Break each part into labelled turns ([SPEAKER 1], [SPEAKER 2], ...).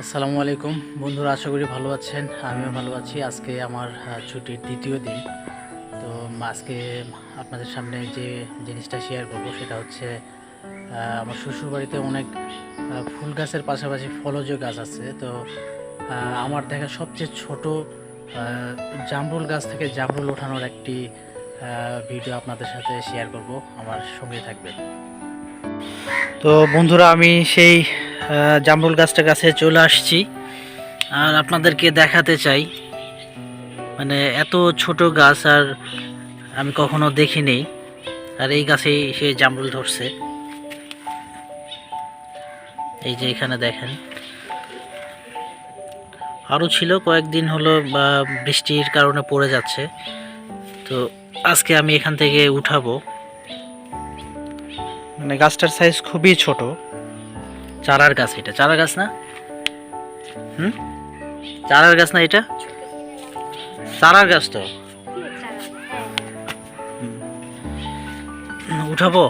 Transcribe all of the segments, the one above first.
[SPEAKER 1] আসসালামু আলাইকুম বন্ধুরা, আশা করি ভালো আছেন। আমিও ভালো আছি। আজকে আমার ছুটির দ্বিতীয় দিন। তো আজকে আপনাদের সামনে যে জিনিসটা শেয়ার করব সেটা হচ্ছে আমার শ্বশুরবাড়িতে অনেক ফুল গাছের পাশাপাশি ফলজ গাছ আছে। তো আমার দেখা সবচেয়ে ছোট জামরুল গাছ থেকে জামরুল ওঠানোর একটি ভিডিও আপনাদের সাথে শেয়ার করব। আমার সঙ্গে থাকবেন। তো বন্ধুরা, আমি সেই জামরুল গাছটার কাছে চলে আসছি আর আপনাদেরকে দেখাতে চাই। মানে এত ছোট গাছ আর আমি কখনো দেখিনি। আর এই গাছেই সে জামরুল ধরছে। এই যে এখানে দেখেন, আরও ছিল, কয়েকদিন হলো বৃষ্টির কারণে পড়ে যাচ্ছে। তো আজকে আমি এখান থেকে উঠাবো। মানে গাছটার সাইজ খুবই ছোট। চারার গাছ, এটা চারা গাছ না? হুম, চারার গাছ না, এটা চারার গাছ। তো উঠাবো,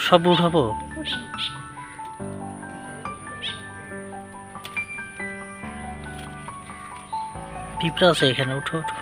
[SPEAKER 1] সব উঠাবো। পিঁপড়া আছে এখানে, উঠো উঠো।